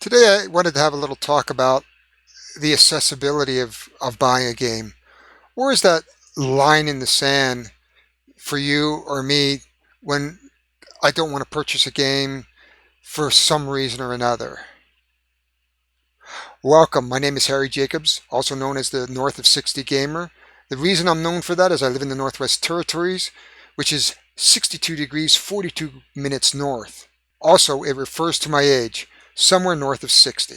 Today I wanted to have a little talk about the accessibility of buying a game. Where is that line in the sand for you or me when I don't want to purchase a game for some reason or another? Welcome, my name is Harry Jacobs, also known as the North of 60 Gamer. The reason I'm known for that is I live in the Northwest Territories, which is 62 degrees 42 minutes north. Also, it refers to my age, somewhere north of 60.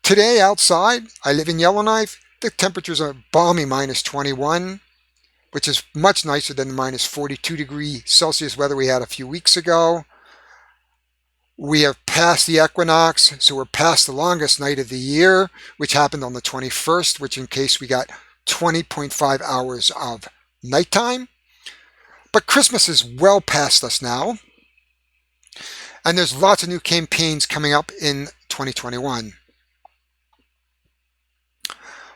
Today outside, I live in Yellowknife. The temperatures are balmy minus 21, which is much nicer than the minus 42 degree Celsius weather we had a few weeks ago. We have passed the equinox, so we're past the longest night of the year, which happened on the 21st, which in case we got 20.5 hours of nighttime. But Christmas is well past us now, and there's lots of new campaigns coming up in 2021.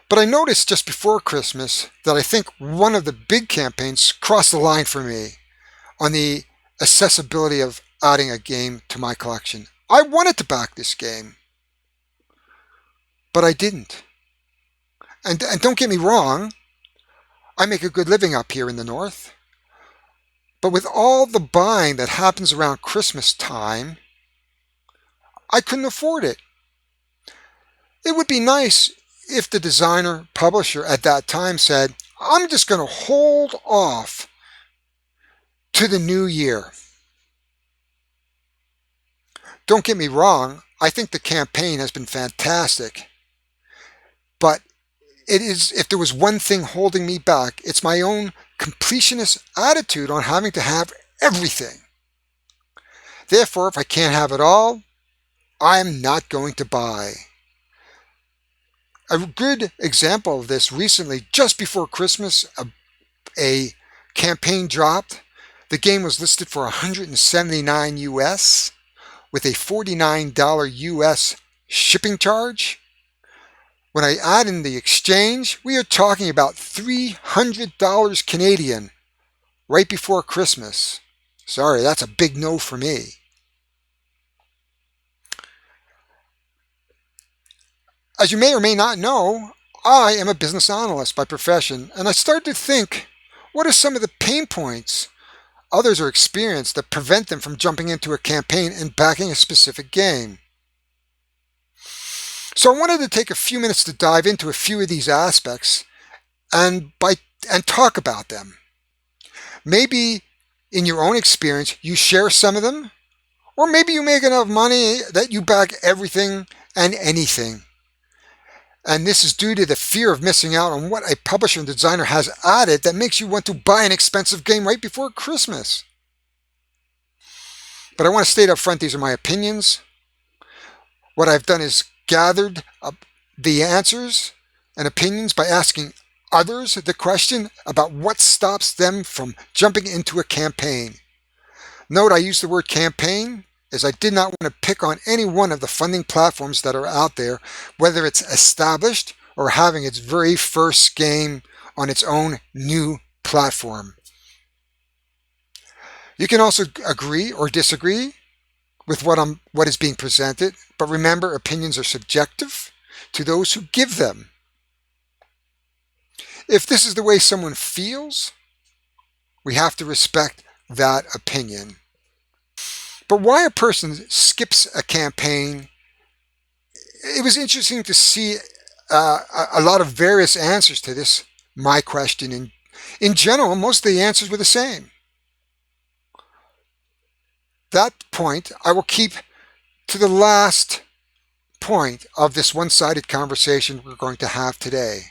But I noticed just before Christmas that I think one of the big campaigns crossed the line for me on the accessibility of adding a game to my collection. I wanted to back this game, but I didn't. And don't get me wrong, I make a good living up here in the north. But with all the buying that happens around Christmas time, I couldn't afford it. It would be nice if the designer publisher at that time said, I'm just going to hold off to the new year. Don't get me wrong, I think the campaign has been fantastic. But it is, if there was one thing holding me back, it's my own completionist attitude on having to have everything. Therefore, if I can't have it all, I'm not going to buy. A good example of this recently, just before Christmas, a campaign dropped. The game was listed for 179 US with a $49 US shipping charge. When I add in the exchange, we are talking about $300 Canadian right before Christmas. Sorry, that's a big no for me. As you may or may not know, I am a business analyst by profession, and I started to think, what are some of the pain points others are experienced that prevent them from jumping into a campaign and backing a specific game? So I wanted to take a few minutes to dive into a few of these aspects and talk about them. Maybe in your own experience you share some of them, or maybe you make enough money that you back everything and anything. And this is due to the fear of missing out on what a publisher and designer has added that makes you want to buy an expensive game right before Christmas. But I want to state up front, these are my opinions. What I've done is gathered the answers and opinions by asking others the question about what stops them from jumping into a campaign. Note I use the word campaign as I did not want to pick on any one of the funding platforms that are out there, whether it's established or having its very first game on its own new platform. You can also agree or disagree with what is being presented, but remember, opinions are subjective to those who give them. If this is the way someone feels, we have to respect that opinion. But why a person skips a campaign, it was interesting to see a lot of various answers to this, my question. In general, most of the answers were the same. That point I will keep to the last point of this one-sided conversation we're going to have today.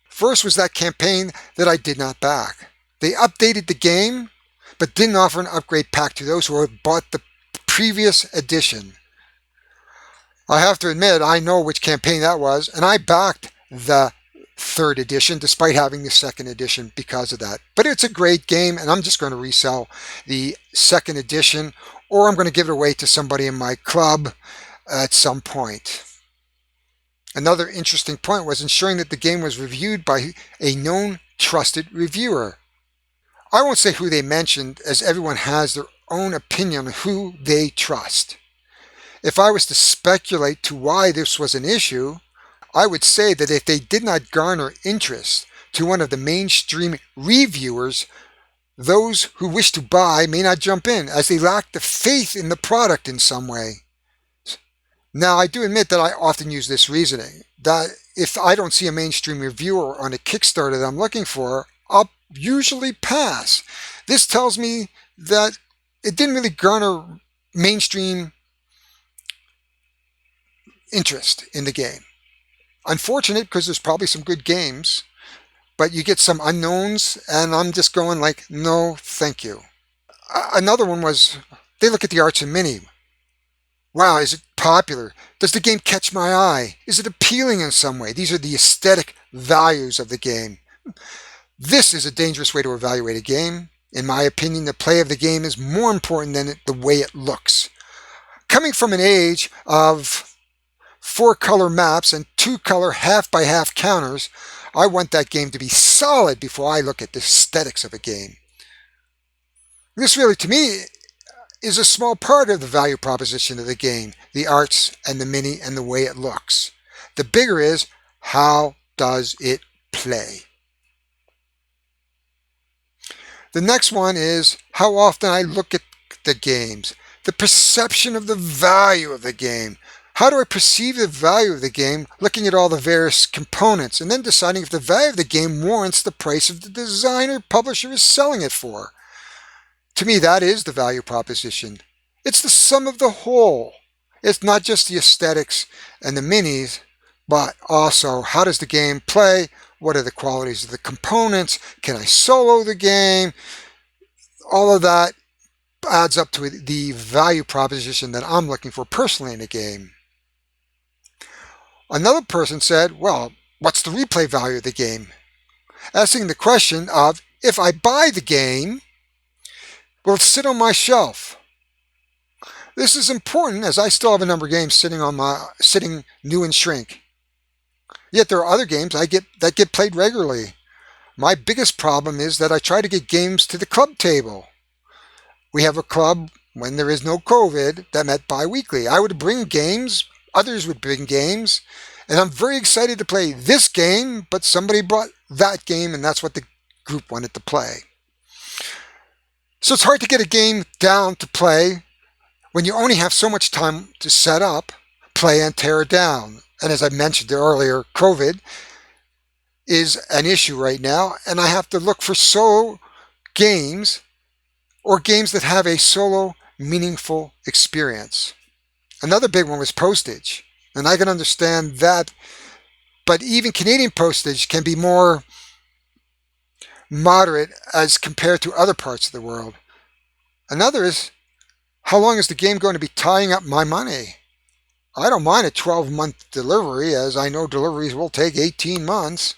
First was that campaign that I did not back. They updated the game, but didn't offer an upgrade pack to those who had bought the previous edition. I have to admit, I know which campaign that was, and I backed the third edition despite having the second edition because of that. But it's a great game, and I'm just going to resell the second edition, or I'm going to give it away to somebody in my club at some point. Another interesting point was ensuring that the game was reviewed by a known trusted reviewer. I won't say who they mentioned, as everyone has their own opinion on who they trust. If I was to speculate to why this was an issue, I would say that if they did not garner interest to one of the mainstream reviewers, those who wish to buy may not jump in as they lack the faith in the product in some way. Now, I do admit that I often use this reasoning, that if I don't see a mainstream reviewer on a Kickstarter that I'm looking for, I'll usually pass. This tells me that it didn't really garner mainstream interest in the game. Unfortunate, because there's probably some good games, but you get some unknowns, and I'm just going like, no, thank you. Another one was, they look at the arts and mini. Wow, is it popular? Does the game catch my eye? Is it appealing in some way? These are the aesthetic values of the game. This is a dangerous way to evaluate a game. In my opinion, the play of the game is more important than the way it looks. Coming from an age of 4-color maps and 2-color half-by-half counters, I want that game to be solid before I look at the aesthetics of a game. This really, to me, is a small part of the value proposition of the game, the arts and the mini and the way it looks. The bigger is, how does it play? The next one is how often I look at the games, the perception of the value of the game. How do I perceive the value of the game, looking at all the various components and then deciding if the value of the game warrants the price of the designer publisher is selling it for? To me, that is the value proposition. It's the sum of the whole. It's not just the aesthetics and the minis, but also how does the game play? What are the qualities of the components? Can I solo the game? All of that adds up to the value proposition that I'm looking for personally in a game. Another person said, well, what's the replay value of the game? Asking the question of, if I buy the game, will it sit on my shelf? This is important as I still have a number of games sitting new and shrink. Yet there are other games that get played regularly. My biggest problem is that I try to get games to the club table. We have a club when there is no COVID that met bi-weekly. I would bring games, others would bring games, and I'm very excited to play this game, but somebody brought that game and that's what the group wanted to play. So it's hard to get a game down to play when you only have so much time to set up, play, and tear it down. And as I mentioned earlier, COVID is an issue right now, and I have to look for solo games or games that have a solo meaningful experience. Another big one was postage, and I can understand that, but even Canadian postage can be more moderate as compared to other parts of the world. Another is, how long is the game going to be tying up my money? I don't mind a 12-month delivery, as I know deliveries will take 18 months.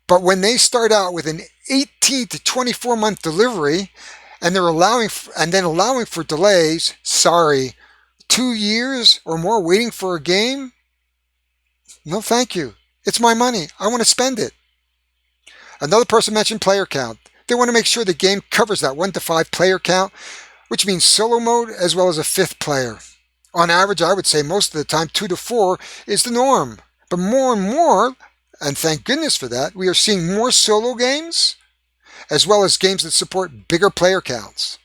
But when they start out with an 18 to 24-month delivery, and they're allowing for delays, 2 years or more waiting for a game? No, thank you. It's my money. I want to spend it. Another person mentioned player count. They want to make sure the game covers that 1 to 5 player count, which means solo mode as well as a 5th player. On average, I would say most of the time 2 to 4 is the norm. But more and more, and thank goodness for that, we are seeing more solo games as well as games that support bigger player counts.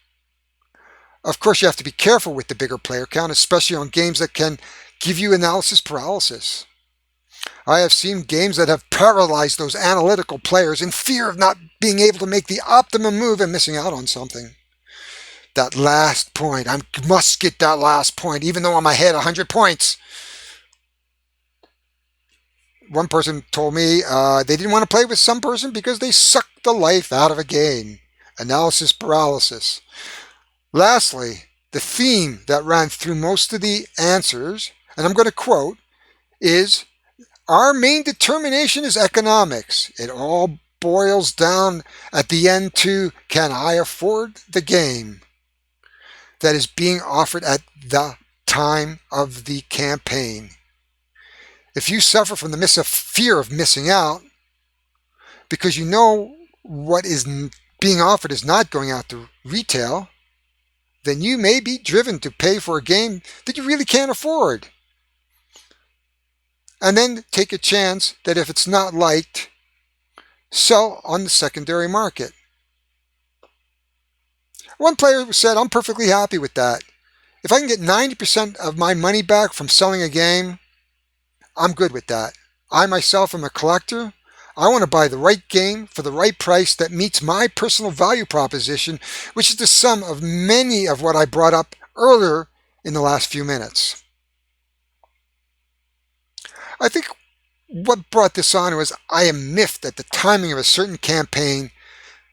Of course, you have to be careful with the bigger player count, especially on games that can give you analysis paralysis. I have seen games that have paralyzed those analytical players in fear of not being able to make the optimum move and missing out on something. That last point, I must get that last point, even though I'm ahead 100 points. One person told me they didn't want to play with some person because they sucked the life out of a game. Analysis paralysis. Lastly, the theme that ran through most of the answers, and I'm going to quote, is our main determination is economics. It all boils down at the end to, can I afford the game that is being offered at the time of the campaign? If you suffer from the fear of missing out because you know what is being offered is not going out to retail, then you may be driven to pay for a game that you really can't afford. And then take a chance that if it's not liked, sell on the secondary market. One player said, I'm perfectly happy with that. If I can get 90% of my money back from selling a game, I'm good with that. I myself am a collector. I want to buy the right game for the right price that meets my personal value proposition, which is the sum of many of what I brought up earlier in the last few minutes. I think what brought this on was I am miffed at the timing of a certain campaign.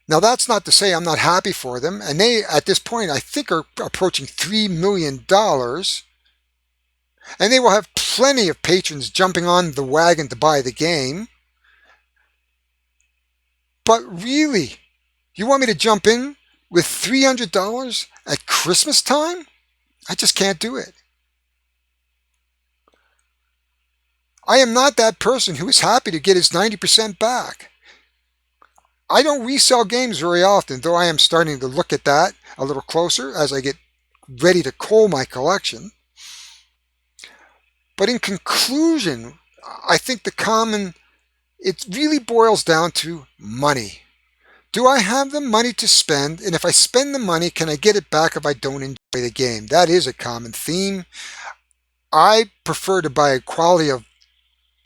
Now, that's not to say I'm not happy for them, and they, at this point, I think are approaching $3 million, and they will have plenty of patrons jumping on the wagon to buy the game. But really, you want me to jump in with $300 at Christmas time? I just can't do it. I am not that person who is happy to get his 90% back. I don't resell games very often, though I am starting to look at that a little closer as I get ready to cull my collection. But in conclusion, I think it really boils down to money. Do I have the money to spend? And if I spend the money, can I get it back if I don't enjoy the game? That is a common theme. I prefer to buy a quality of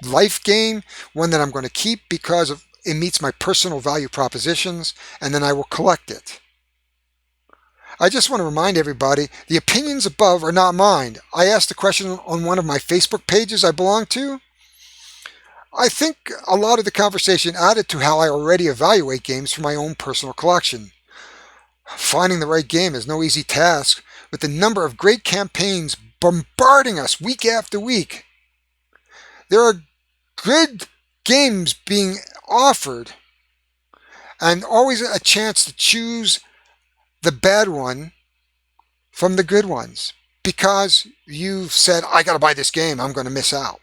life game, one that I'm going to keep because it meets my personal value propositions, and then I will collect it. I just want to remind everybody, the opinions above are not mine. I asked the question on one of my Facebook pages I belong to. I think a lot of the conversation added to how I already evaluate games for my own personal collection. Finding the right game is no easy task, with the number of great campaigns bombarding us week after week. There are good games being offered, and always a chance to choose the bad one from the good ones because you've said, I got to buy this game, I'm going to miss out.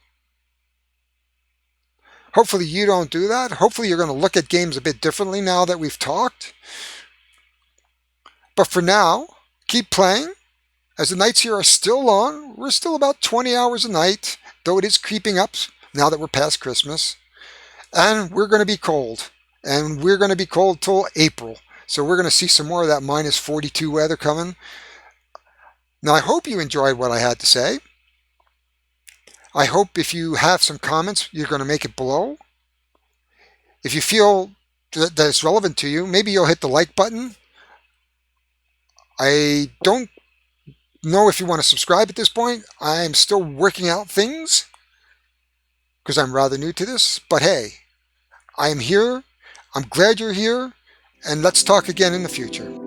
Hopefully you don't do that. Hopefully you're going to look at games a bit differently now that we've talked. But for now, keep playing. As the nights here are still long, we're still about 20 hours a night, though it is creeping up now that we're past Christmas. And we're going to be cold. And we're going to be cold till April. So we're going to see some more of that minus 42 weather coming. Now, I hope you enjoyed what I had to say. I hope if you have some comments, you're going to make it below. If you feel that it's relevant to you, maybe you'll hit the like button. I don't know if you want to subscribe at this point. I'm still working out things because I'm rather new to this. But hey, I am here. I'm glad you're here. And let's talk again in the future.